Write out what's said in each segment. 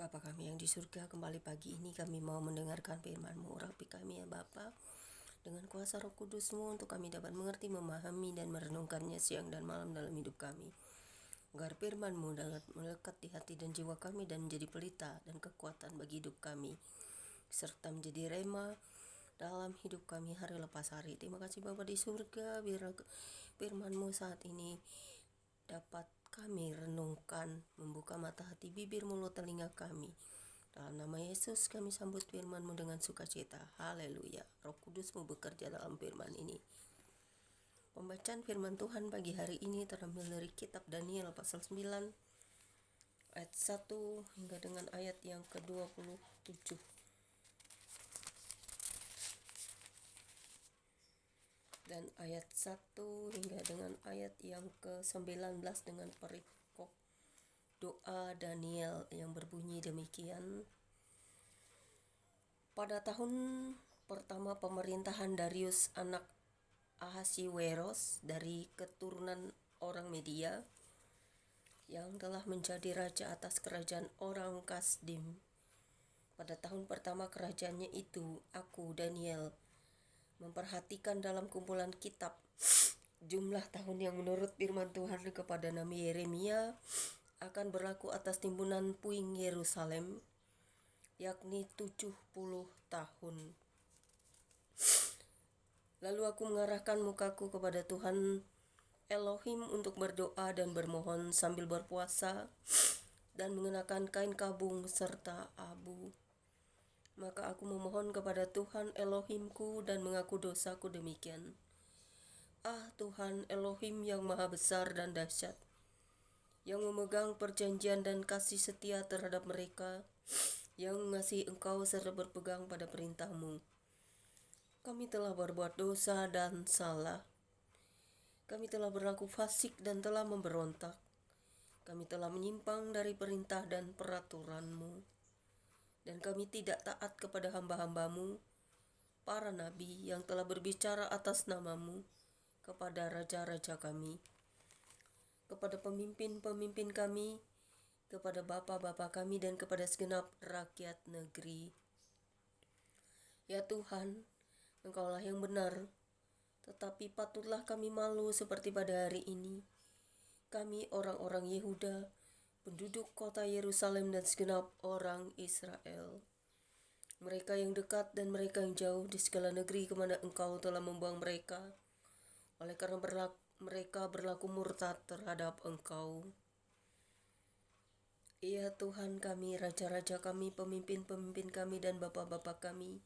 Bapa kami yang di surga, kembali pagi ini kami mau mendengarkan firman-Mu. Urapi kami ya Bapa, dengan kuasa Roh Kudus-Mu untuk kami dapat mengerti, memahami, dan merenungkannya siang dan malam dalam hidup kami. Agar firman-Mu dapat melekat di hati dan jiwa kami dan menjadi pelita dan kekuatan bagi hidup kami, serta menjadi rema dalam hidup kami hari lepas hari. Terima kasih Bapa di surga, biar firman-Mu saat ini dapat kami renungkan, membuka mata hati, bibir, mulut, telinga kami. Dalam nama Yesus kami sambut firman-Mu dengan sukacita. Haleluya. Roh Kudus-Mu bekerja dalam firman ini. Pembacaan firman Tuhan pagi hari ini terambil dari kitab Daniel pasal 9 ayat 1 hingga dengan ayat yang ke-27. Dan ayat 1 hingga dengan ayat yang ke-19 dengan perikop doa Daniel yang berbunyi demikian. Pada tahun pertama pemerintahan Darius anak Ahasiweros dari keturunan orang Media, yang telah menjadi raja atas kerajaan orang Kasdim. Pada tahun pertama kerajaannya itu, aku Daniel memperhatikan dalam kumpulan kitab jumlah tahun yang menurut firman Tuhan kepada Nabi Yeremia akan berlaku atas timbunan puing Yerusalem, yakni 70 tahun. Lalu aku mengarahkan mukaku kepada Tuhan Elohim untuk berdoa dan bermohon sambil berpuasa dan mengenakan kain kabung serta abu. Maka aku memohon kepada Tuhan Elohimku dan mengaku dosaku demikian. Ah Tuhan Elohim yang maha besar dan dahsyat, yang memegang perjanjian dan kasih setia terhadap mereka yang mengasihi Engkau serta berpegang pada perintah-Mu. Kami telah berbuat dosa dan salah. Kami telah berlaku fasik dan telah memberontak. Kami telah menyimpang dari perintah dan peraturan-Mu. Dan kami tidak taat kepada hamba-hamba-Mu, para nabi yang telah berbicara atas nama-Mu, kepada raja-raja kami, kepada pemimpin-pemimpin kami, kepada bapa-bapa kami, dan kepada segenap rakyat negeri. Ya Tuhan, Engkaulah yang benar, tetapi patutlah kami malu seperti pada hari ini. Kami orang-orang Yehuda, penduduk kota Yerusalem dan segenap orang Israel, mereka yang dekat dan mereka yang jauh di segala negeri kemana Engkau telah membuang mereka, oleh karena mereka berlaku murtad terhadap Engkau. Ya Tuhan kami, raja-raja kami, pemimpin-pemimpin kami, dan bapa-bapa kami,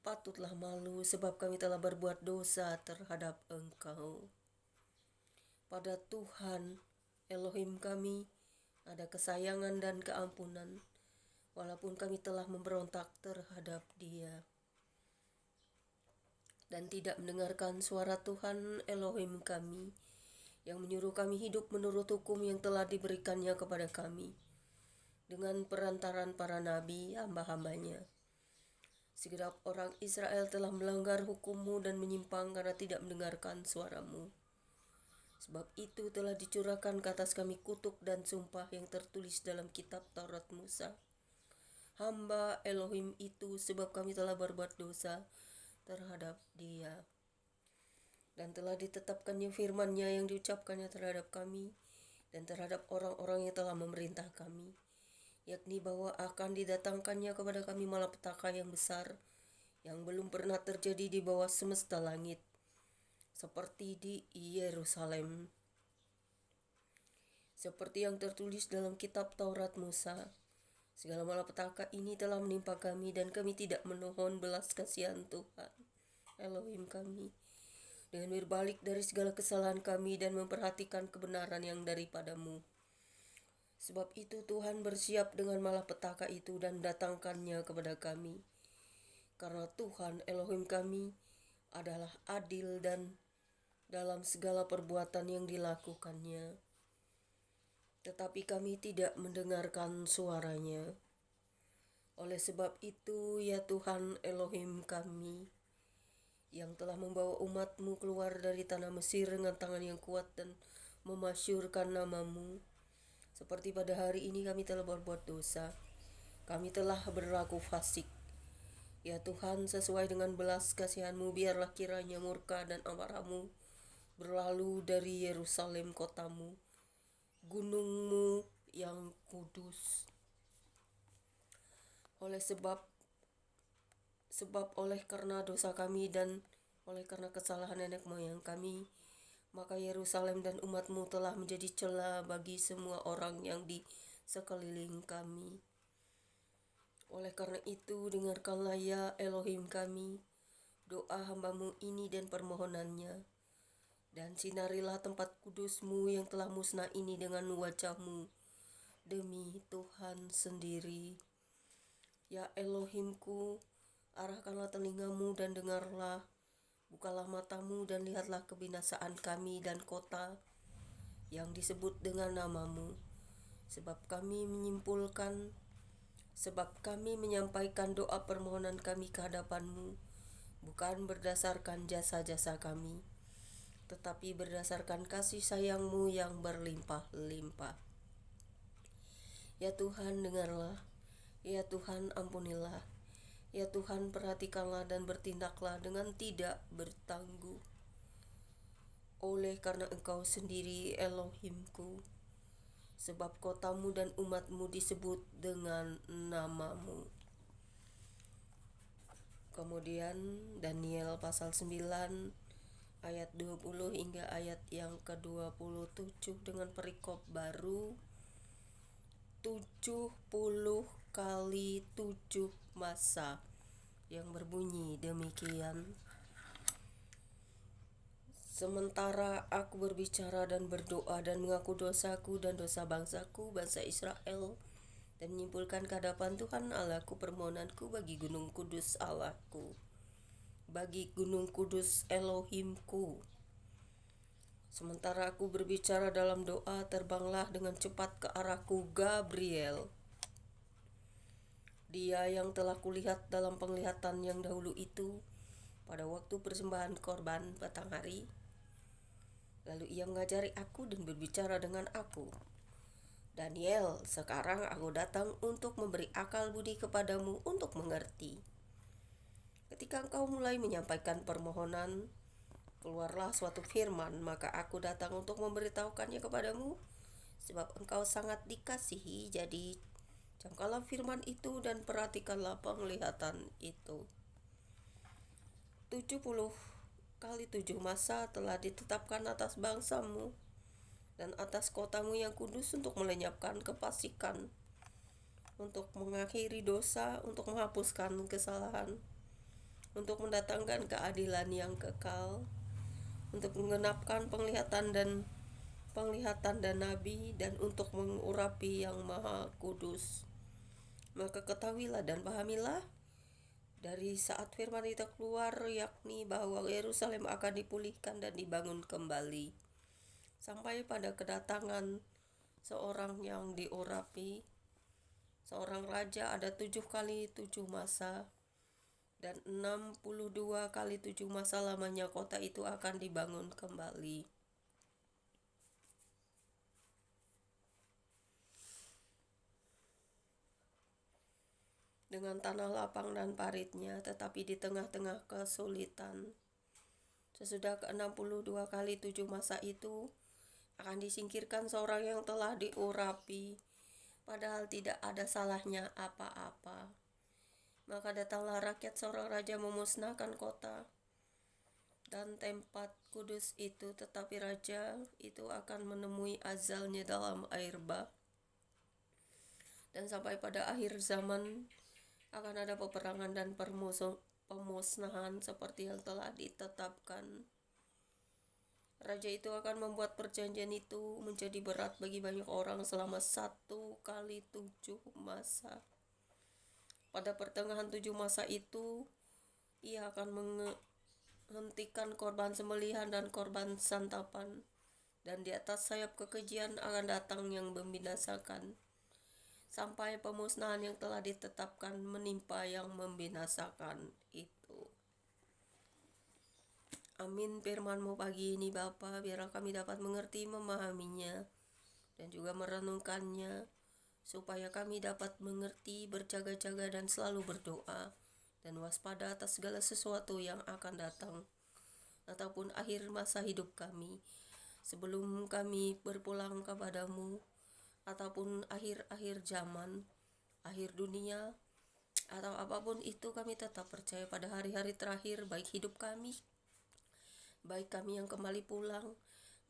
patutlah malu sebab kami telah berbuat dosa terhadap Engkau. Pada Tuhan Elohim kami ada kesayangan dan keampunan, walaupun kami telah memberontak terhadap Dia dan tidak mendengarkan suara Tuhan Elohim kami yang menyuruh kami hidup menurut hukum yang telah diberikannya kepada kami dengan perantaran para nabi hamba-hambanya. Segenap orang Israel telah melanggar hukum-Mu dan menyimpang karena tidak mendengarkan suara-Mu. Sebab itu telah dicurahkan ke atas kami kutuk dan sumpah yang tertulis dalam kitab Taurat Musa, hamba Elohim itu, sebab kami telah berbuat dosa terhadap Dia. Dan telah ditetapkannya firman-Nya yang diucapkannya terhadap kami dan terhadap orang-orang yang telah memerintah kami, yakni bahwa akan didatangkannya kepada kami malapetaka yang besar yang belum pernah terjadi di bawah semesta langit, seperti di Yerusalem. Seperti yang tertulis dalam kitab Taurat Musa, segala malapetaka ini telah menimpa kami dan kami tidak memohon belas kasihan Tuhan Elohim kami dengan berbalik dari segala kesalahan kami dan memperhatikan kebenaran yang daripada-Mu. Sebab itu Tuhan bersiap dengan malapetaka itu dan datangkannya kepada kami. Karena Tuhan Elohim kami adalah adil dan dalam segala perbuatan yang dilakukannya. Tetapi kami tidak mendengarkan suaranya. Oleh sebab itu, ya Tuhan Elohim kami, yang telah membawa umat-Mu keluar dari tanah Mesir dengan tangan yang kuat dan memasyurkan nama-Mu, Seperti pada hari ini kami telah berbuat dosa, kami telah berlaku fasik. Ya Tuhan, sesuai dengan belas kasihan-Mu, biarlah kiranya murka dan amarah-Mu berlalu dari Yerusalem kotamu, gunung-Mu yang kudus. Sebab oleh karena dosa kami dan oleh karena kesalahan nenek moyang kami, maka Yerusalem dan umat-Mu telah menjadi cela bagi semua orang yang di sekeliling kami. Oleh karena itu, dengarkanlah ya Elohim kami, doa hamba-Mu ini dan permohonannya, dan sinarilah tempat kudus-Mu yang telah musnah ini dengan wajah-Mu demi Tuhan sendiri. Ya Elohimku, arahkanlah telinga-Mu dan dengarlah, bukalah mata-Mu dan lihatlah kebinasaan kami dan kota yang disebut dengan nama-Mu, sebab kami menyampaikan doa permohonan kami ke hadapan-Mu, bukan berdasarkan jasa-jasa kami, tetapi berdasarkan kasih sayang-Mu yang berlimpah-limpah. Ya Tuhan, dengarlah. Ya Tuhan, ampunilah. Ya Tuhan, perhatikanlah dan bertindaklah dengan tidak bertangguh. Oleh karena Engkau sendiri Elohimku, sebab kotamu dan umat-Mu disebut dengan nama-Mu. Kemudian Daniel pasal 9 ayat 20 hingga ayat yang ke-27 dengan perikop baru 70 kali 7 masa yang berbunyi demikian. Sementara aku berbicara dan berdoa dan mengaku dosaku dan dosa bangsaku, bangsa Israel, dan menyimpulkan ke hadapan Tuhan Allahku permohonanku bagi gunung kudus Allahku, bagi gunung kudus Elohimku. Sementara aku berbicara dalam doa, terbanglah dengan cepat ke arahku Gabriel, dia yang telah kulihat dalam penglihatan yang dahulu itu pada waktu persembahan korban petang hari. Lalu ia mengajari aku dan berbicara dengan aku, Daniel, sekarang aku datang untuk memberi akal budi kepadamu untuk mengerti. Ketika engkau mulai menyampaikan permohonan, keluarlah suatu firman, maka aku datang untuk memberitahukannya kepadamu, sebab engkau sangat dikasihi. Jadi camkanlah firman itu dan perhatikanlah penglihatan itu. 70 kali 7 masa telah ditetapkan atas bangsamu dan atas kotamu yang kudus untuk melenyapkan kefasikan, untuk mengakhiri dosa, untuk menghapuskan kesalahan, untuk mendatangkan keadilan yang kekal, untuk menggenapkan penglihatan dan nabi, dan untuk mengurapi yang maha kudus. Maka ketahuilah dan pahamilah dari saat firman itu keluar, yakni bahwa Yerusalem akan dipulihkan dan dibangun kembali, sampai pada kedatangan seorang yang diurapi, seorang raja. Ada 7 kali 7 masa, dan 62 kali 7 masa lamanya kota itu akan dibangun kembali. Dengan tanah lapang dan paritnya, tetapi di tengah-tengah kesulitan. Sesudah ke-62 kali 7 masa itu akan disingkirkan seorang yang telah diurapi, padahal tidak ada salahnya apa-apa. Maka datanglah rakyat seorang raja memusnahkan kota dan tempat kudus itu, tetapi raja itu akan menemui azalnya dalam air bah. Dan sampai pada akhir zaman akan ada peperangan dan pemusnahan seperti yang telah ditetapkan. Raja itu akan membuat perjanjian itu menjadi berat bagi banyak orang selama 1 kali 7 masa. Pada pertengahan 7 masa itu, ia akan menghentikan korban sembelihan dan korban santapan, dan di atas sayap kekejian akan datang yang membinasakan, sampai pemusnahan yang telah ditetapkan menimpa yang membinasakan itu. Amin. Firman-Mu pagi ini Bapa, biarlah kami dapat mengerti, memahaminya, dan juga merenungkannya, supaya kami dapat mengerti, berjaga-jaga dan selalu berdoa dan waspada atas segala sesuatu yang akan datang ataupun akhir masa hidup kami, sebelum kami berpulang kepadamu, ataupun akhir-akhir zaman, akhir dunia, atau apapun itu, kami tetap percaya pada hari-hari terakhir, baik hidup kami, baik kami yang kembali pulang,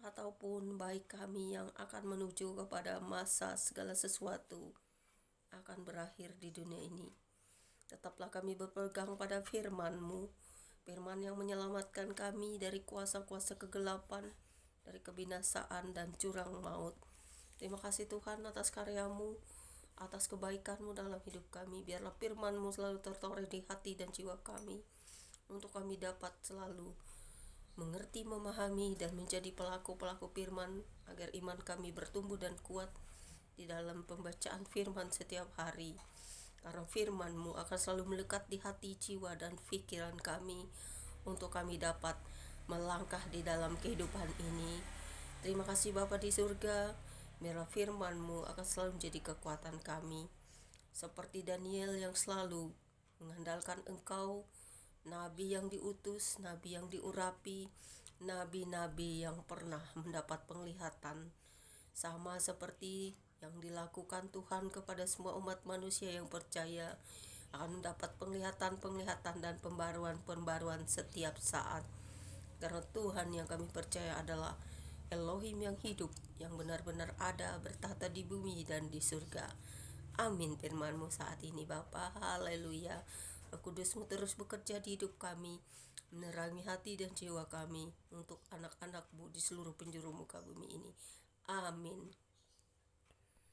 ataupun baik kami yang akan menuju kepada masa segala sesuatu akan berakhir di dunia ini. Tetaplah kami berpegang pada firman-Mu, firman yang menyelamatkan kami dari kuasa-kuasa kegelapan, dari kebinasaan dan jurang maut. Terima kasih Tuhan atas karya-Mu, atas kebaikan-Mu dalam hidup kami. Biarlah firman-Mu selalu tertoreh di hati dan jiwa kami, untuk kami dapat selalu mengerti, memahami, dan menjadi pelaku-pelaku firman, agar iman kami bertumbuh dan kuat di dalam pembacaan firman setiap hari. Karena firman-Mu akan selalu melekat di hati, jiwa, dan pikiran kami, untuk kami dapat melangkah di dalam kehidupan ini. Terima kasih Bapa di surga, biarlah firman-Mu akan selalu menjadi kekuatan kami. Seperti Daniel yang selalu mengandalkan Engkau, nabi yang diutus, nabi yang diurapi, nabi-nabi yang pernah mendapat penglihatan, sama seperti yang dilakukan Tuhan kepada semua umat manusia yang percaya, akan mendapat penglihatan-penglihatan dan pembaruan-pembaruan setiap saat. Karena Tuhan yang kami percaya adalah Elohim yang hidup, yang benar-benar ada, bertahta di bumi dan di surga. Amin firman-Mu saat ini Bapa. Haleluya. Roh Kudus-Mu terus bekerja di hidup kami, menerangi hati dan jiwa kami untuk anak-anak-Mu di seluruh penjuru muka bumi ini. Amin.